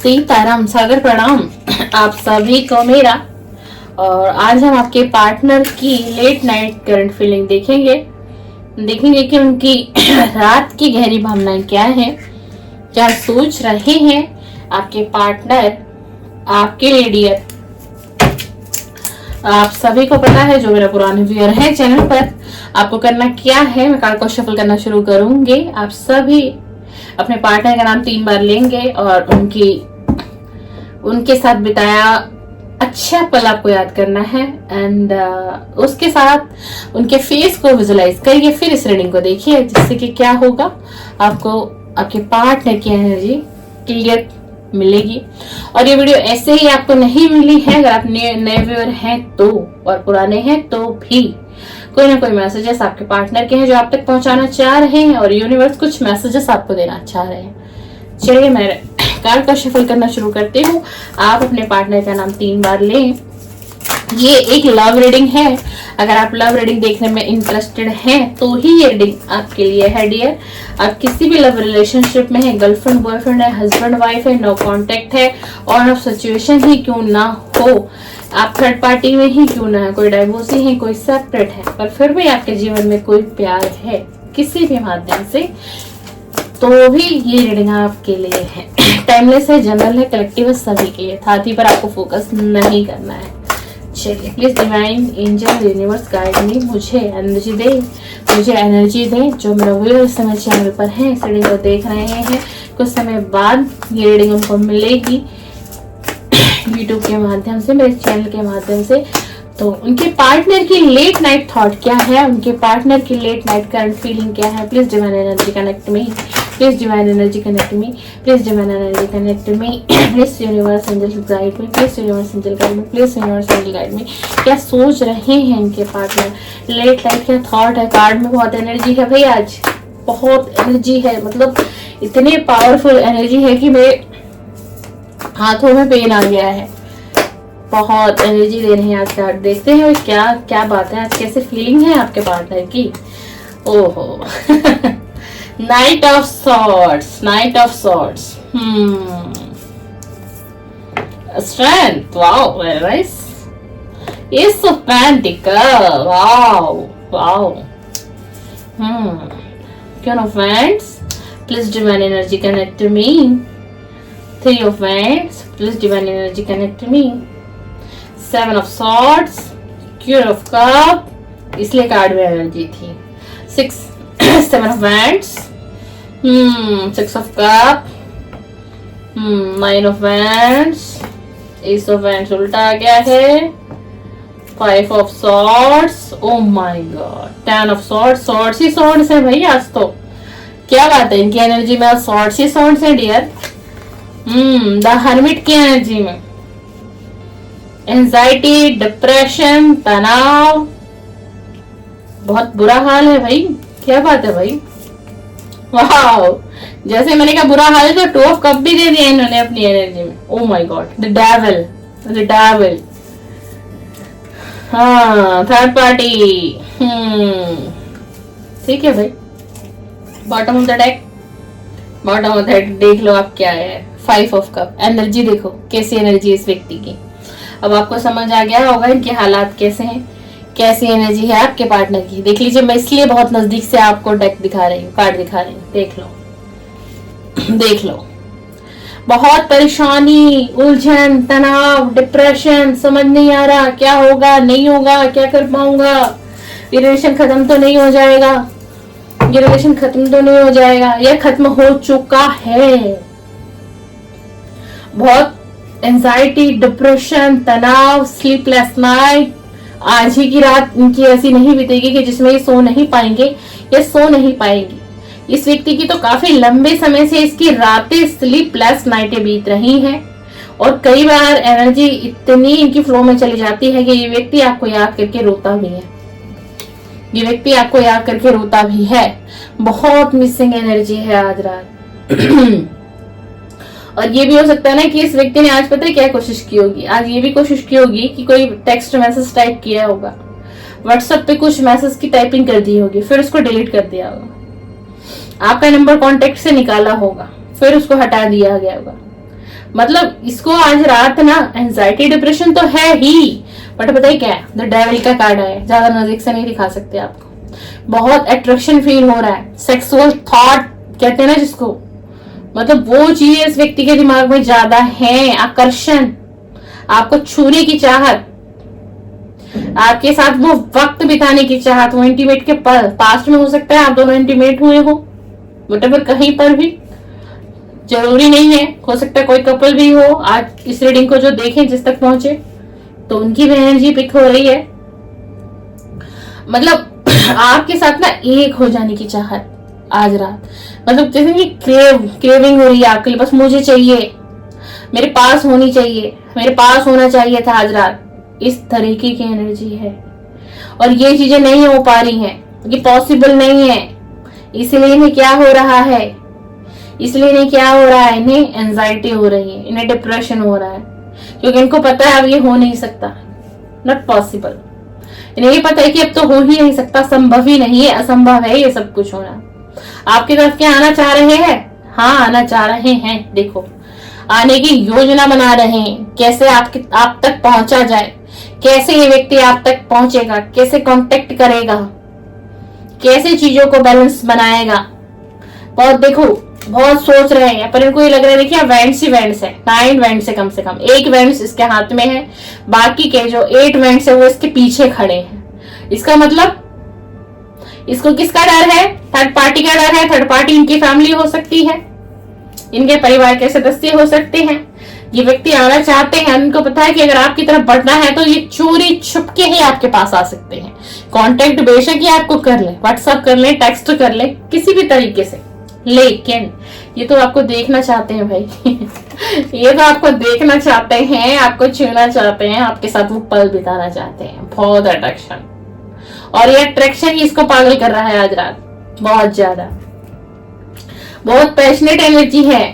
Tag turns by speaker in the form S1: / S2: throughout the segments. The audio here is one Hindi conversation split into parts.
S1: सीताराम सागर प्रणाम आप सभी को मेरा। और आज हम आपके पार्टनर की लेट नाइट करंट फीलिंग देखेंगे कि उनकी रात की गहरी भावनाएं क्या है, क्या सोच रहे हैं आपके पार्टनर आपके लिए डियर। आप सभी को पता है, जो मेरा पुराने व्यूअर है चैनल पर, आपको करना क्या है, मैं कार्ड को शफल करना शुरू करूंगी। आप सभी अपने पार्टनर का नाम 3 बार लेंगे और उनके साथ बिताया अच्छा पल आपको याद करना है एंड उसके साथ उनके फेस को विजुलाइज करिए। फिर इस रीडिंग को देखिए, जिससे कि क्या होगा, आपको आपके पार्टनर की एनर्जी क्लियर मिलेगी। और ये वीडियो ऐसे ही आपको नहीं मिली है, अगर आप नए व्यूअर हैं तो, और पुराने हैं तो भी कोई ना कोई मैसेजेस आपके पार्टनर के हैं जो आप तक पहुंचाना चाह रहे हैं और यूनिवर्स कुछ मैसेजेस आपको देना चाह रहे हैं। चलिए मैं कार्ड को शफल करना शुरू करती हूँ। आप अपने पार्टनर का नाम 3 बार लें। ये एक लव रीडिंग है। अगर आप लव रीडिंग देखने में इंटरेस्टेड हैं तो ही ये रीडिंग आपके लिए है डियर। आप किसी भी लव रिलेशनशिप में है, गर्लफ्रेंड बॉयफ्रेंड है, हस्बैंड वाइफ है, नो कांटेक्ट है, ऑन ऑफ सिचुएशन ही क्यों ना हो, आप थर्ड पार्टी में ही क्यों ना है, कोई डाइवोर्सी है, कोई सेपरेट है, पर फिर भी आपके जीवन में कोई प्यार है किसी भी माध्यम से, तो भी ये रीडिंग आपके लिए है। टाइमलेस है, जनरल है, कलेक्टिव है, सभी के लिए। साथी पर आपको फोकस नहीं करना है। चलिए please divine angel universe guide me, मुझे एनर्जी दे। जो मेरा व्यूअर इस समय चैनल पर है, इस रीडिंग को देख रहे हैं, कुछ समय बाद ये रीडिंग उनको मिलेगी यूट्यूब के माध्यम से, मेरे चैनल के माध्यम से। तो उनके पार्टनर की लेट नाइट थॉट क्या है, उनके पार्टनर की लेट नाइट करंट फीलिंग क्या है। Please divine energy connect me, please divine energy connect me, please divine energy connect me, please universe angel guide me, please universe angel guide me, please universe angel guide me. क्या सोच रहे हैं इनके पार्टनर, लेट नाइट क्या थॉट है। कार्ड में बहुत एनर्जी है भाई, आज बहुत एनर्जी है, मतलब इतनी पावरफुल एनर्जी है कि मेरे हाथों में पेन आ गया है। बहुत एनर्जी दे रहे हैं आज कार्ड। देखते हैं क्या क्या बात है आज, कैसे फीलिंग है आपके पार्टनर की। ओहो knight of swords, knight of swords, strength, wow very nice. Ace of pentacle, wow wow. Queen of wands, please divine energy connect to me. 3 of wands, please divine energy connect to me. 7 of swords, Queen of cup, इसलिए कार्ड में एनर्जी थी। 7 of wands, 6 of cup, 9 of wands, Ace of wands उल्टा आ गया है, 5 of swords, oh my god, 10 of swords, swords he swords है भाई आज तो। क्या बात है, इनकी एनर्जी में swords ही swords है डियर। द हर्मिट की एनर्जी में एंजाइटी, डिप्रेशन, तनाव, बहुत बुरा हाल है भाई। क्या बात है भाई, वाह। जैसे मैंने कहा बुरा हाल है तो 2 of कप भी दे दिया इन्होंने अपनी एनर्जी में। Oh my God, the devil, हाँ थर्ड पार्टी। ठीक है भाई। बॉटम ऑफ द डेक देख लो आप क्या है। 5 of कप, एनर्जी देखो कैसी एनर्जी है इस व्यक्ति की। अब आपको समझ आ गया होगा इनके हालात कैसे हैं, कैसी एनर्जी है आपके पार्टनर की। देख लीजिए, मैं इसलिए बहुत नजदीक से आपको डेक दिखा रही हूँ, कार्ड दिखा रही हूँ। देख लो बहुत परेशानी, उलझन, तनाव, डिप्रेशन, समझ नहीं आ रहा क्या होगा, नहीं होगा, क्या कर पाऊंगा, ये रिलेशन खत्म तो नहीं हो जाएगा, या खत्म हो चुका है। बहुत एंजाइटी, डिप्रेशन, तनाव, स्लीपलेस नाइट। आज ही की रात इनकी ऐसी नहीं बीतेगी कि जिसमें ये सो नहीं पाएंगे या सो नहीं पाएंगी। इस व्यक्ति की तो काफी लंबे समय से इसकी रातें स्लीपलेस नाइटें बीत रही हैं और कई बार एनर्जी इतनी इनकी फ्लो में चली जाती है कि ये व्यक्ति आपको याद करके रोता भी है। बहुत मिसिंग एनर्जी है आज रात। और ये भी हो सकता है ना कि इस व्यक्ति ने आज पता है क्या कोशिश की होगी, आज ये भी कोशिश की होगी कि कोई टेक्स्ट मैसेज टाइप किया होगा, व्हाट्सएप पे कुछ मैसेज की टाइपिंग कर दी होगी, फिर उसको डिलीट कर दिया होगा। आपका नंबर कांटेक्ट से निकाला होगा, फिर उसको हटा दिया गया होगा। मतलब इसको आज रात ना एंजाइटी डिप्रेशन तो है ही, बट पता ही क्या है, द डेविल का कार्ड है, ज्यादा नजदीक से नहीं दिखा सकते आपको। बहुत अट्रैक्शन फील हो रहा है, सेक्सुअल थॉट कहते हैं ना जिसको, मतलब वो चीजें इस व्यक्ति के दिमाग में ज्यादा है, आकर्षण, आपको छूने की चाहत, आपके साथ वो वक्त बिताने की चाहत, वो इंटीमेट के पल, पास्ट में हो सकता है आप दोनों इंटीमेट हुए हो, व्हाटएवर, कहीं पर भी, जरूरी नहीं है, हो सकता है कोई कपल भी हो आज इस रीडिंग को जो देखें, जिस तक पहुंचे, तो उनकी भी एनर्जी पिक हो रही है। मतलब आपके साथ ना एक हो जाने की चाहत आज रात, मतलब जैसे कि क्रेविंग हो रही है आपके लिए, बस मुझे चाहिए, मेरे पास होनी चाहिए, मेरे पास होना चाहिए था आज रात, इस तरीके की एनर्जी है। और ये चीजें नहीं हो पा रही हैं, ये पॉसिबल नहीं है, इसलिए इन्हें क्या हो रहा है, इसलिए इन्हें क्या हो रहा है, इन्हें एंजाइटी हो रही है, इन्हें डिप्रेशन हो रहा है, क्योंकि इनको पता है अब ये हो नहीं सकता, नॉट पॉसिबल। इन्हें ये पता है कि अब तो हो ही नहीं सकता, संभव ही नहीं है, असंभव है ये सब कुछ होना। आपकी तरफ क्या आना चाह रहे हैं, हाँ आना चाह रहे हैं, देखो आने की योजना बना रहे हैं, कैसे आप तक पहुंचा जाए, कैसे ये व्यक्ति आप तक पहुंचेगा, कैसे कांटेक्ट करेगा, कैसे चीजों को बैलेंस बनाएगा, बहुत देखो बहुत सोच रहे हैं। पर इनको ये लग रहा है, देखिए वेंट्स ही वेंट्स है, 9 वेंट्स है, कम से कम एक वेंट्स इसके हाथ में है, बाकी के जो 8 वेंट्स है वो इसके पीछे खड़े हैं। इसका मतलब इसको किसका डर है, थर्ड पार्टी का डर है। थर्ड पार्टी इनकी फैमिली हो सकती है, इनके परिवार के सदस्य हो सकते हैं। ये व्यक्ति आना चाहते हैं, उनको पता है कि अगर आपकी तरफ बढ़ना है तो ये चोरी छुपके ही आपके पास आ सकते हैं। कांटेक्ट बेशक ही आपको कर ले, व्हाट्सएप कर ले, टेक्स्ट कर ले, किसी भी तरीके से, लेकिन ये तो आपको देखना चाहते हैं भाई ये तो आपको देखना चाहते हैं, आपको छूना चाहते हैं, आपके साथ वो पल बिताना चाहते हैं। बहुत अट्रैक्शन, और ये अट्रैक्शन ही इसको पागल कर रहा है आज रात, बहुत ज्यादा, बहुत पैशनेट एनर्जी है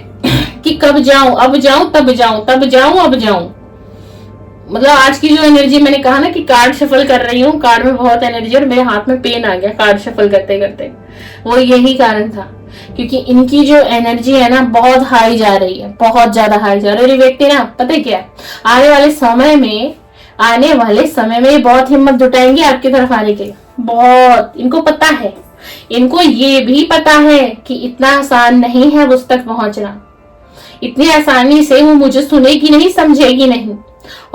S1: कि कब जाऊं, अब जाऊं, तब जाऊं, तब जाऊं, अब जाऊं। मतलब आज की जो एनर्जी, मैंने कहा ना कि कार्ड शफल कर रही हूँ, कार्ड में बहुत एनर्जी, और मेरे हाथ में पेन आ गया कार्ड शफल करते करते, वो यही कारण था, क्योंकि इनकी जो एनर्जी है ना बहुत हाई जा रही है, बहुत ज्यादा हाई जा रही है। ये व्यक्ति ना पता है क्या, आने वाले समय में बहुत हिम्मत जुटाएंगे आपकी तरफ आने के लिए, बहुत, इनको पता है, इनको ये भी पता है कि इतना आसान नहीं है उस तक पहुंचना, इतनी आसानी से वो मुझे सुनेगी नहीं, समझेगी नहीं।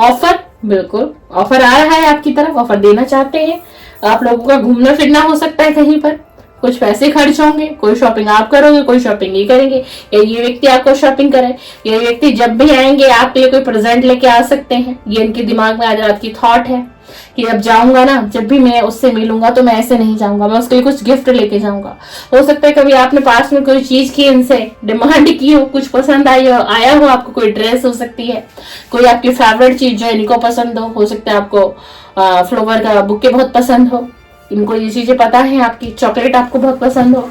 S1: ऑफर, बिल्कुल ऑफर आ रहा है आपकी तरफ, ऑफर देना चाहते हैं। आप लोगों का घूमना फिरना हो सकता है, कहीं पर कुछ पैसे खर्च होंगे, कोई शॉपिंग आप करोगे, कोई शॉपिंग ये करेंगे, या ये व्यक्ति आपको शॉपिंग करे। ये व्यक्ति जब भी आएंगे आपके लिए कोई प्रेजेंट लेके आ सकते हैं। ये इनके दिमाग में आज रात की थॉट है कि अब जाऊंगा ना, जब भी मैं उससे मिलूंगा तो मैं ऐसे नहीं जाऊंगा, मैं उसके लिए कुछ गिफ्ट लेके जाऊंगा। हो सकता है कभी आपने पास में कोई चीज की, इनसे डिमांड की हो, कुछ पसंद आया हो आपको, कोई ड्रेस हो सकती है, कोई आपकी फेवरेट चीज जो इनको पसंद हो सकता है आपको फ्लावर का बुके बहुत पसंद हो, इनको ये चीजें पता है, आपकी चॉकलेट आपको बहुत पसंद हो,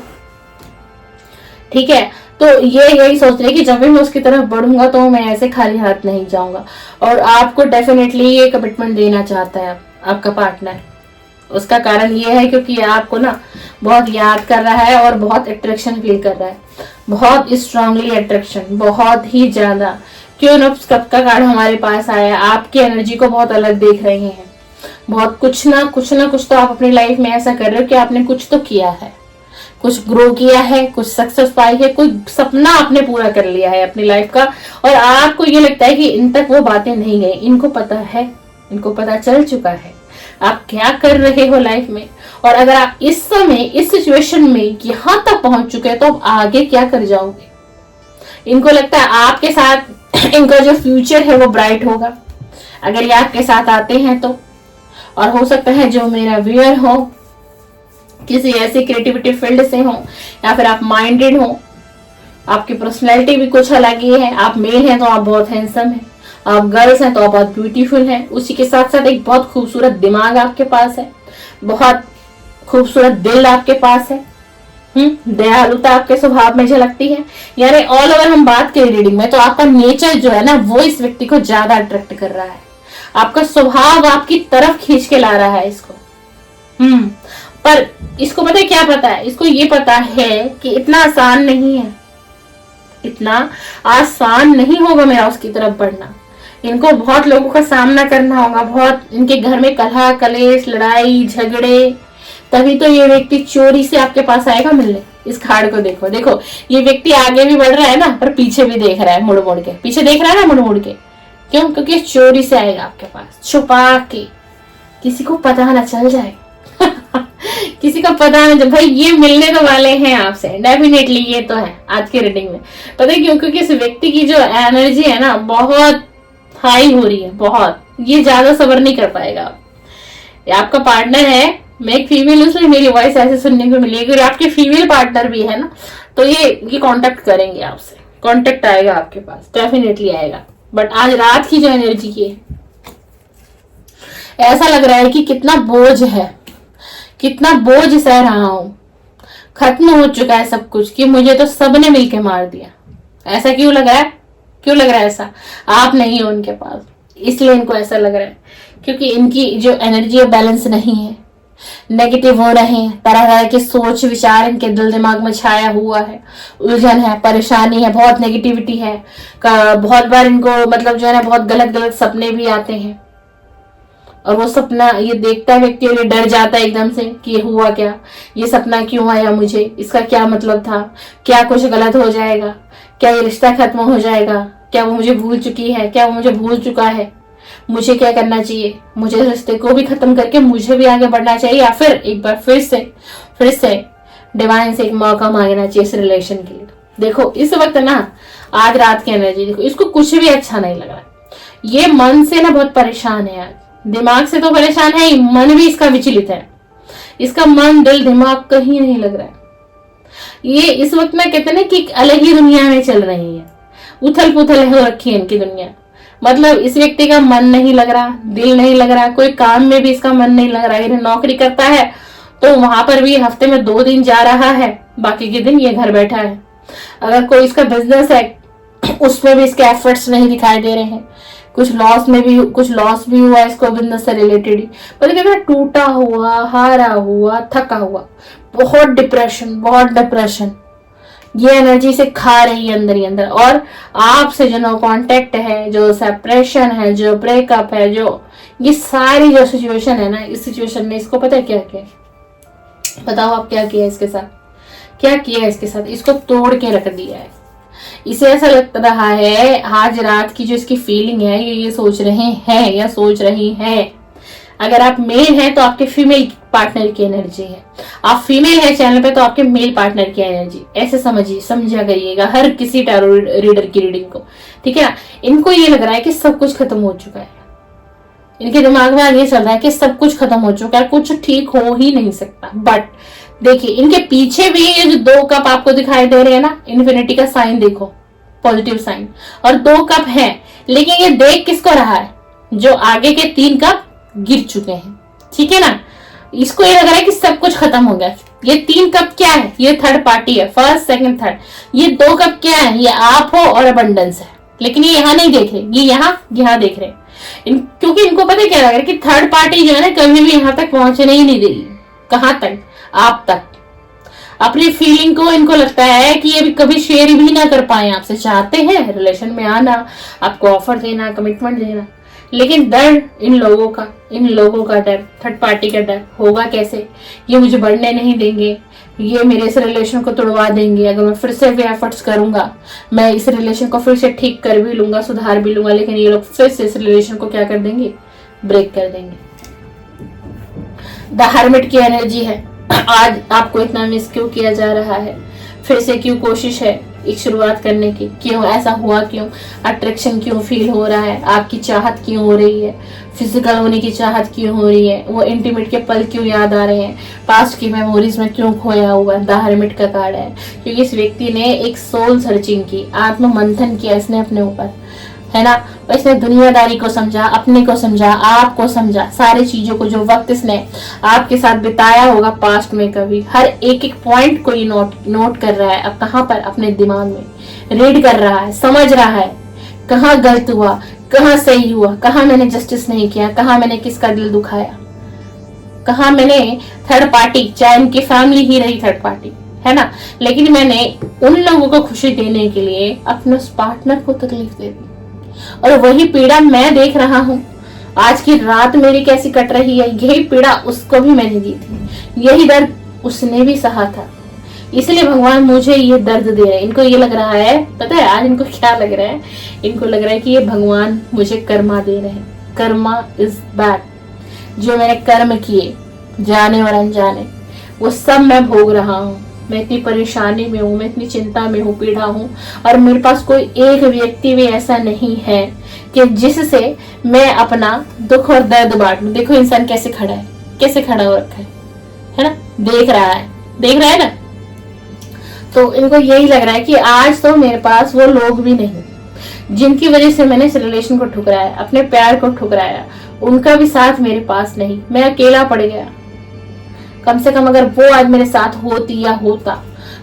S1: ठीक है। तो ये यही सोच रहे कि जब भी मैं उसकी तरफ बढ़ूंगा तो मैं ऐसे खाली हाथ नहीं जाऊंगा। और आपको डेफिनेटली ये कमिटमेंट देना चाहता है आपका पार्टनर। उसका कारण ये है क्योंकि आपको ना बहुत याद कर रहा है और बहुत अट्रैक्शन फील कर रहा है, बहुत स्ट्रांगली अट्रैक्शन, बहुत ही ज्यादा। क्यों ना कब का कार्ड हमारे पास आया, आपकी एनर्जी को बहुत अलग देख रहे हैं, बहुत कुछ ना कुछ तो आप अपनी लाइफ में ऐसा कर रहे हो कि आपने कुछ तो किया है, कुछ ग्रो किया है, कुछ सक्सेस पाई है, कोई सपना आपने पूरा कर लिया है अपनी लाइफ का। और आपको ये लगता है कि इन तक वो बातें नहीं गई, इनको पता है, इनको पता चल चुका है आप क्या कर रहे हो लाइफ में। और अगर आप इस समय इस सिचुएशन में यहां तक पहुंच चुके हैं तो अब आगे क्या कर जाओगे। इनको लगता है आपके साथ इनका जो फ्यूचर है वो ब्राइट होगा अगर ये आपके साथ आते हैं तो। और हो सकता है जो मेरा व्यूअर हो किसी ऐसी क्रिएटिविटी फील्ड से हो, या फिर आप माइंडेड हो, आपकी पर्सनैलिटी भी कुछ अलग ही है। आप मेल हैं तो आप बहुत हैंडसम हैं, आप गर्ल्स हैं तो आप बहुत ब्यूटीफुल हैं। उसी के साथ साथ एक बहुत खूबसूरत दिमाग आपके पास है, बहुत खूबसूरत दिल आपके पास है, दयालुता आपके स्वभाव में झलकती है। यानी ऑल ओवर हम बात करें रीडिंग में तो आपका नेचर जो है ना वो इस व्यक्ति को ज्यादा अट्रैक्ट कर रहा है, आपका स्वभाव आपकी तरफ खींच के ला रहा है इसको। पर इसको पता है क्या पता है, इसको ये पता है कि इतना आसान नहीं है, इतना आसान नहीं होगा मेरा उसकी तरफ बढ़ना। इनको बहुत लोगों का सामना करना होगा, बहुत इनके घर में कलह कलेश लड़ाई झगड़े, तभी तो ये व्यक्ति चोरी से आपके पास आएगा मिलने। इस कार्ड को देखो, देखो ये व्यक्ति आगे भी बढ़ रहा है ना, पर पीछे भी देख रहा है मुड़ मुड़ के, पीछे देख रहा है ना मुड़ मुड़ के। क्यों? क्योंकि चोरी से आएगा आपके पास, छुपा के, किसी को पता ना चल जाए किसी को पता नहीं, भाई ये मिलने तो वाले हैं आपसे डेफिनेटली, ये तो है आज की रीडिंग में। पता है क्यों? क्योंकि इस व्यक्ति की जो एनर्जी है ना बहुत हाई हो रही है, बहुत, ये ज्यादा सब्र नहीं कर पाएगा। ये आपका पार्टनर है, मैं एक फीमेल हूं इसलिए मेरी वॉइस ऐसे सुनने को मिली है, अगर आपके फीमेल पार्टनर भी है ना तो ये कांटेक्ट करेंगे आपसे, कांटेक्ट आएगा आपके पास, डेफिनेटली आएगा। बट आज रात की जो एनर्जी की है, ऐसा लग रहा है कि कितना बोझ है, कितना बोझ सह रहा हूं, खत्म हो चुका है सब कुछ, कि मुझे तो सबने मिलके मार दिया। ऐसा क्यों लग रहा है? क्यों लग रहा है ऐसा? आप नहीं हो उनके पास, इसलिए इनको ऐसा लग रहा है, क्योंकि इनकी जो एनर्जी है बैलेंस नहीं है, नेगेटिव हो रहे हैं, तरह तरह के सोच विचार इनके दिल दिमाग में छाया हुआ है, उलझन है, परेशानी है, बहुत नेगेटिविटी है, बहुत बार इनको मतलब जो है ना बहुत गलत गलत सपने भी आते हैं, और वो सपना ये देखता है व्यक्ति और ये डर जाता है एकदम से कि ये हुआ क्या, ये सपना क्यों आया मुझे, इसका क्या मतलब था, क्या कुछ गलत हो जाएगा, क्या ये रिश्ता खत्म हो जाएगा, क्या वो मुझे भूल चुकी है, क्या वो मुझे भूल चुका है, मुझे क्या करना चाहिए, मुझे रिश्ते को भी खत्म करके मुझे भी आगे बढ़ना चाहिए, या फिर एक बार फिर से डिवाइन से एक मौका मांगना चाहिए इस रिलेशन के लिए। देखो इस वक्त ना आज रात की एनर्जी देखो, इसको कुछ भी अच्छा नहीं लग रहा, ये मन से ना बहुत परेशान है, आज दिमाग से तो परेशान है ही, मन भी इसका विचलित है, इसका मन दिल दिमाग कहीं नहीं लग रहा है। ये इस वक्त में कहते ना कि अलग ही दुनिया में चल रही है, उथल पुथल हो रखी है इनकी दुनिया। मतलब इस व्यक्ति का मन नहीं लग रहा, दिल नहीं लग रहा, कोई काम में भी इसका मन नहीं लग रहा। ये नौकरी करता है तो वहां पर भी हफ्ते में 2 दिन जा रहा है, बाकी के दिन ये घर बैठा है। अगर कोई इसका बिजनेस है उसमें भी इसके एफर्ट्स नहीं दिखाई दे रहे हैं, कुछ लॉस भी हुआ इसको बिजनेस से रिलेटेड ही, मतलब टूटा हुआ, हारा हुआ, थका हुआ, बहुत डिप्रेशन ये एनर्जी से खा रही है अंदर ही अंदर। और आपसे जो नो कांटेक्ट है, जो सेपरेशन है, जो ब्रेकअप है, जो ये सारी जो सिचुएशन है ना, इस सिचुएशन में इसको पता है क्या क्या, बताओ आप क्या किया इसके साथ, क्या किया इसके साथ, इसको तोड़ के रख दिया है। इसे ऐसा लग रहा है आज रात की जो इसकी फीलिंग है, ये सोच रहे हैं या सोच रही है, अगर आप मेल हैं तो आपके फीमेल पार्टनर की एनर्जी है, आप फीमेल है चैनल पे तो आपके मेल पार्टनर की एनर्जी, ऐसे समझा करिएगा हर किसी टैरो रीडर की रीडिंग को, ठीक है ना। इनको ये लग रहा है कि सब कुछ खत्म हो चुका है, इनके दिमाग में आगे चल रहा है कि सब कुछ खत्म हो चुका है, कुछ ठीक हो ही नहीं सकता। बट देखिए इनके पीछे भी ये जो 2 कप आपको दिखाई दे रहे हैं ना, इन्फिनिटी का साइन देखो, पॉजिटिव साइन, और 2 कप है, लेकिन ये देख किसको रहा है, जो आगे के 3 कप गिर चुके हैं, ठीक है ना। इसको ये लग रहा है कि सब कुछ खत्म हो गया। ये 3 कप क्या है, ये थर्ड पार्टी है, फर्स्ट सेकंड थर्ड। ये 2 कप क्या है, ये आप हो और अबंडेंस है, लेकिन ये यहाँ नहीं देख रहे, ये यहाँ देख रहे क्योंकि इनको पता क्या लग रहा है कि थर्ड पार्टी जो है ना कभी भी यहाँ तक पहुंचने ही नहीं देगी। कहाँ तक? आप तक। अपनी फीलिंग को इनको लगता है कि ये भी कभी शेयर भी ना कर पाए आपसे, चाहते हैं रिलेशन में आना, आपको ऑफर देना, कमिटमेंट देना, लेकिन डर इन लोगों का डर, थर्ड पार्टी का डर, होगा कैसे, ये मुझे बढ़ने नहीं देंगे, ये मेरे इस रिलेशन को तोड़वा देंगे, अगर मैं फिर से भी एफर्ट्स करूंगा, मैं इस रिलेशन को फिर से ठीक कर भी लूंगा, सुधार भी लूंगा, लेकिन ये लोग फिर से इस रिलेशन को क्या कर देंगे, ब्रेक कर देंगे। द हर्मिट की एनर्जी है, आज आपको इतना मिस क्यों किया जा रहा है, फिर से क्यों कोशिश है एक शुरुआत करने की, क्यों ऐसा हुआ, क्यों अट्रैक्शन क्यों फील हो रहा है, आपकी चाहत क्यों हो रही है, फिजिकल होने की चाहत क्यों हो रही है, वो इंटीमेट के पल क्यों याद आ रहे हैं, पास्ट की मेमोरीज में क्यों खोया हुआ है। द हर्मिट का कार्ड है, क्योंकि इस व्यक्ति ने एक सोल सर्चिंग की, आत्म मंथन किया इसने अपने ऊपर, है ना। इसने दुनियादारी को समझा, अपने को समझा, आपको समझा, सारी चीजों को, जो वक्त इसने आपके साथ बिताया होगा पास्ट में, कभी हर एक पॉइंट को ये नोट कर रहा है। अब कहाँ पर, अपने दिमाग में रीड कर रहा है, समझ रहा है कहाँ गलत हुआ, कहाँ सही हुआ, कहाँ मैंने जस्टिस नहीं किया, कहाँ मैंने किसका दिल दुखाया, कहाँ मैंने थर्ड पार्टी, चाहे इनकी फैमिली ही रही थर्ड पार्टी, है ना। लेकिन मैंने उन लोगों को खुशी देने के लिए अपने उस पार्टनर को तकलीफ दे दी, और वही पीड़ा मैं देख रहा हूँ। आज की रात मेरी कैसी कट रही है, यही पीड़ा उसको भी मैंने दी थी, यही दर्द उसने भी सहा था। इसलिए भगवान मुझे ये दर्द दे रहे हैं। इनको ये लग रहा है, पता है आज इनको क्या लग रहा है, इनको लग रहा है कि ये भगवान मुझे कर्मा दे रहे हैं। Karma is bad. जो मैंने कर्म किए जाने और अनजाने, वो सब मैं भोग रहा हूँ। मैं इतनी परेशानी में हूँ, मैं इतनी चिंता में हूँ, पीड़ा हूँ, और मेरे पास कोई एक व्यक्ति भी ऐसा नहीं है कि जिससे मैं अपना दुख और दर्द बांट लूं। देखो इंसान कैसे खड़ा है, कैसे खड़ा हो रखा है ना, देख रहा है ना। तो इनको यही लग रहा है कि आज तो मेरे पास वो लोग भी नहीं जिनकी वजह से मैंने इस रिलेशन को ठुकराया, अपने प्यार को ठुकराया, उनका भी साथ मेरे पास नहीं, मैं अकेला पड़ गया। कम से कम अगर वो आज मेरे साथ होती या होता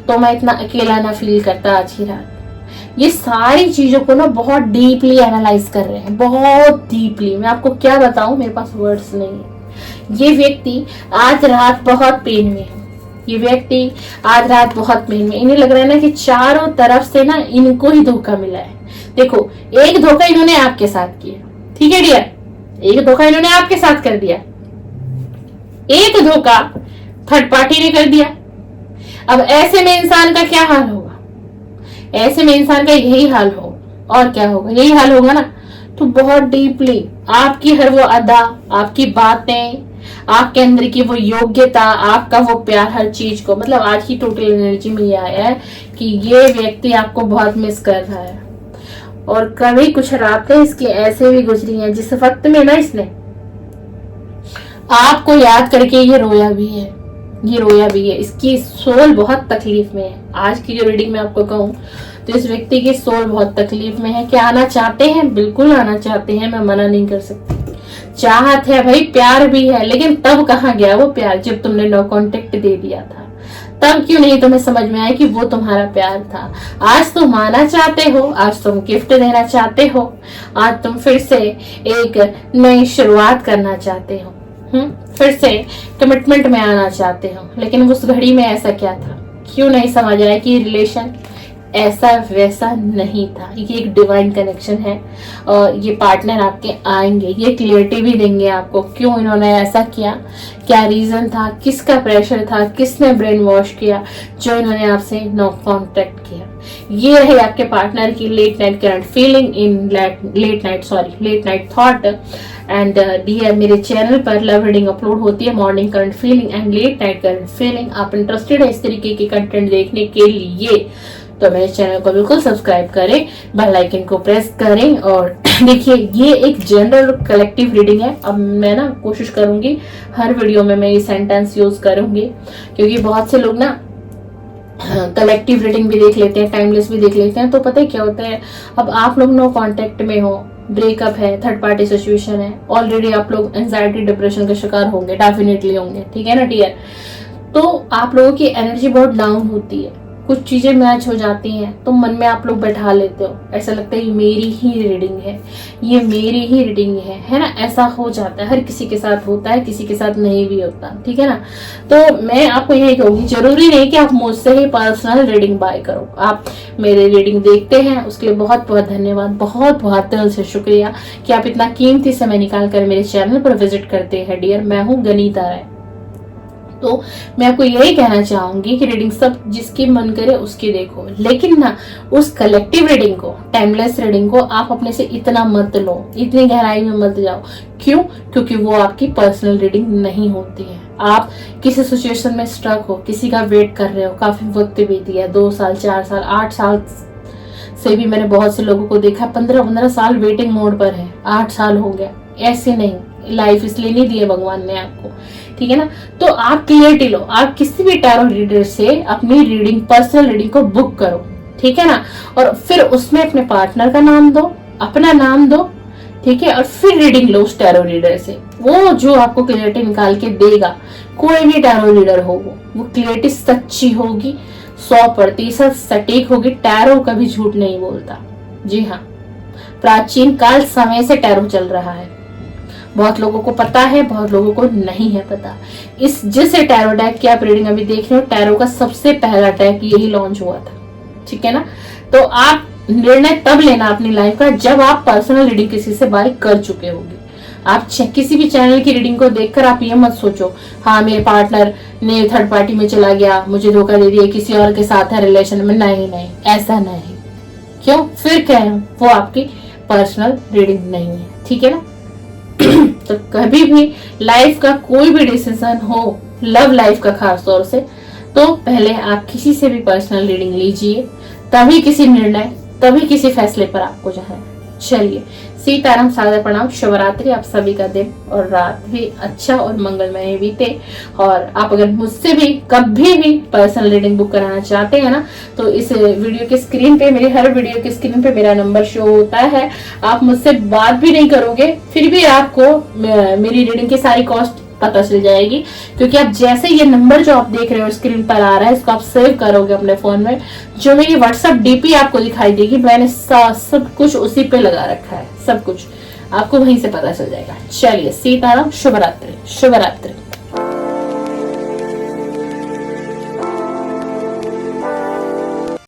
S1: तो मैं इतना अकेला ना फील करता आज की रात। ये सारी चीजों को ना बहुत डीपली एनालाइज कर रहे हैं, बहुत डीपली। मैं आपको क्या बताऊं, मेरे पास वर्ड्स नहीं है। ये व्यक्ति आज रात बहुत पेन में है, ये व्यक्ति आज रात बहुत पेन में। इन्हें लग रहा है ना कि चारों तरफ से ना इनको ही धोखा मिला है। देखो, एक धोखा इन्होंने आपके साथ किया, ठीक है डियर, एक धोखा इन्होंने आपके साथ कर दिया, एक धोखा थर्ड पार्टी ने कर दिया। अब ऐसे में इंसान का क्या हाल होगा, ऐसे में इंसान का यही हाल हो, और क्या होगा, यही हाल होगा ना। तो बहुत डीपली आपकी हर वो अदा, आपकी बातें, आपके अंदर की वो योग्यता, आपका वो प्यार, हर चीज को, मतलब आज की टोटल एनर्जी में ये आया है कि ये व्यक्ति आपको बहुत मिस कर रहा है। और कभी कुछ रातें इसकी ऐसे भी गुजरी हैं जिस वक्त में ना इसने आपको याद करके ये रोया भी है, ये रोया भी है। इसकी सोल बहुत तकलीफ में है। आज की जो रीडिंग में आपको कहूँ तो इस व्यक्ति की सोल बहुत तकलीफ में है। क्या आना चाहते हैं, बिल्कुल आना चाहते हैं, मैं मना नहीं कर सकती। चाहत है भाई, प्यार भी है, लेकिन तब कहाँ गया वो प्यार जब तुमने नो कांटेक्ट दे दिया था। तब क्यों नहीं तुम्हें समझ में आया कि वो तुम्हारा प्यार था। आज तुम आना चाहते हो, आज तुम गिफ्ट देना चाहते हो, आज तुम फिर से एक नई शुरुआत करना चाहते हो, फिर से कमिटमेंट में आना चाहते हो। लेकिन उस घड़ी में ऐसा क्या था, क्यों नहीं समझ आया कि रिलेशन ऐसा वैसा नहीं था। ये एक डिवाइन कनेक्शन है, और ये पार्टनर आपके आएंगे, ये क्लियरिटी भी देंगे आपको क्यों इन्होंने ऐसा किया, क्या रीजन था, किसका प्रेशर था, किसने ब्रेन वॉश किया जो इन्होंने आपसे नो कांटेक्ट किया। ये रही आपके पार्टनर की late night current feeling in late night thought. And dear, मेरे चैनल पर लव रीडिंग अपलोड होती है, morning current feeling and late night current feeling. आप इंटरेस्टेड है इस तरीके के कंटेंट देखने के लिए तो मेरे चैनल को बिल्कुल सब्सक्राइब करें, बेल आइकन को प्रेस करें। और देखिए, ये एक जनरल कलेक्टिव रीडिंग है। अब मैं ना कोशिश करूंगी हर वीडियो में मैं ये सेंटेंस यूज करूंगी, क्योंकि बहुत से लोग ना कलेक्टिव रीडिंग भी देख लेते हैं, टाइमलेस भी देख लेते हैं। तो पता है क्या होता है, अब आप लोग नो कांटेक्ट में हो, ब्रेकअप है, थर्ड पार्टी सिचुएशन है, ऑलरेडी आप लोग एंजाइटी डिप्रेशन का शिकार होंगे, डेफिनेटली होंगे, ठीक है ना डियर। तो आप लोगों की एनर्जी बहुत डाउन होती है, कुछ चीजें मैच हो जाती हैं तो मन में आप लोग बैठा लेते हो, ऐसा लगता है ये मेरी ही रीडिंग है, ये मेरी ही रीडिंग है ना। ऐसा हो जाता है, हर किसी के साथ होता है, किसी के साथ नहीं भी होता, ठीक है ना। तो मैं आपको यही कहूंगी, जरूरी नहीं कि आप मुझसे ही पर्सनल रीडिंग बाय करो। आप मेरे रीडिंग देखते हैं उसके लिए बहुत बहुत धन्यवाद, बहुत बहुत दिल से शुक्रिया कि आप इतना कीमती समय निकाल कर मेरे चैनल पर विजिट करते हैं डियर। मैं हूँ गनीता राय। तो मैं आपको यही कहना चाहूंगी कि रीडिंग सब जिसकी मन करे उसकी देखो, लेकिन ना उस कलेक्टिव रीडिंग को, टाइमलेस रीडिंग को आप अपने से इतना मत लो, इतनी गहराई में मत जाओ। क्यों? क्योंकि वो आपकी पर्सनल रीडिंग नहीं होती है। आप किसी सिचुएशन में स्ट्रक हो, किसी का वेट कर रहे हो, काफी वक्त बीत गया, 2 साल 4 साल 8 साल से भी मैंने बहुत से लोगों को देखा, 15-15 साल वेटिंग मोड पर है, 8 साल हो गया। ऐसे नहीं, लाइफ इसलिए नहीं दी है भगवान ने आपको, ठीक है ना। तो आप क्लियरिटी लो, आप किसी भी टैरो रीडर से अपनी रीडिंग, पर्सनल रीडिंग को बुक करो, ठीक है ना। और फिर उसमें अपने पार्टनर का नाम दो, अपना नाम दो, ठीक है। और फिर रीडिंग लो उस टैरो रीडर से, वो जो आपको क्लियरिटी निकाल के देगा, कोई भी टैरो रीडर हो वो क्लियरिटी सच्ची होगी, 100% सटीक होगी। टैरो कभी झूठ नहीं बोलता। जी हाँ, प्राचीन काल समय से टैरो चल रहा है, बहुत लोगों को पता है, बहुत लोगों को नहीं है पता। इस जिस टैरो डेक की आप रीडिंग अभी देख रहे हो, टैरो का सबसे पहला डेक यही लॉन्च हुआ था, ठीक है ना। तो आप निर्णय तब लेना अपनी लाइफ का जब आप पर्सनल रीडिंग किसी से बाय कर चुके होंगे। आप किसी भी चैनल की रीडिंग को देखकर आप ये मत सोचो हाँ मेरे पार्टनर ने थर्ड पार्टी में चला गया, मुझे धोखा दे दिया, किसी और के साथ है रिलेशन में। नहीं नहीं, ऐसा नहीं। क्यों? फिर क्या है, वो आपकी पर्सनल रीडिंग नहीं है, ठीक है ना। तो कभी भी लाइफ का कोई भी डिसीजन हो, लव लाइफ का खास तौर से, तो पहले आप किसी से भी पर्सनल रीडिंग लीजिए, तभी किसी निर्णय, तभी किसी फैसले पर आपको जाना है। चलिए, सीताराम, सादर प्रणाम, शिवरात्रि। आप सभी का दिन और रात भी अच्छा और मंगलमय बीते। और आप अगर मुझसे भी कभी भी पर्सनल रीडिंग बुक कराना चाहते हैं ना, तो इस वीडियो के स्क्रीन पे, मेरी हर वीडियो के स्क्रीन पे मेरा नंबर शो होता है। आप मुझसे बात भी नहीं करोगे, फिर भी आपको मेरी रीडिंग की सारी कॉस्ट पता चल जाएगी, क्योंकि आप जैसे ये नंबर जो आप देख रहे हो स्क्रीन पर आ रहा है, इसको आप सेव करोगे अपने फोन में, जो मेरी व्हाट्सएप डीपी आपको दिखाई देगी, मैंने सब कुछ उसी पे लगा रखा है, सब कुछ आपको वहीं से पता चल जाएगा। चलिए, सीताराम, शुभ रात्रि, शुभ रात्रि।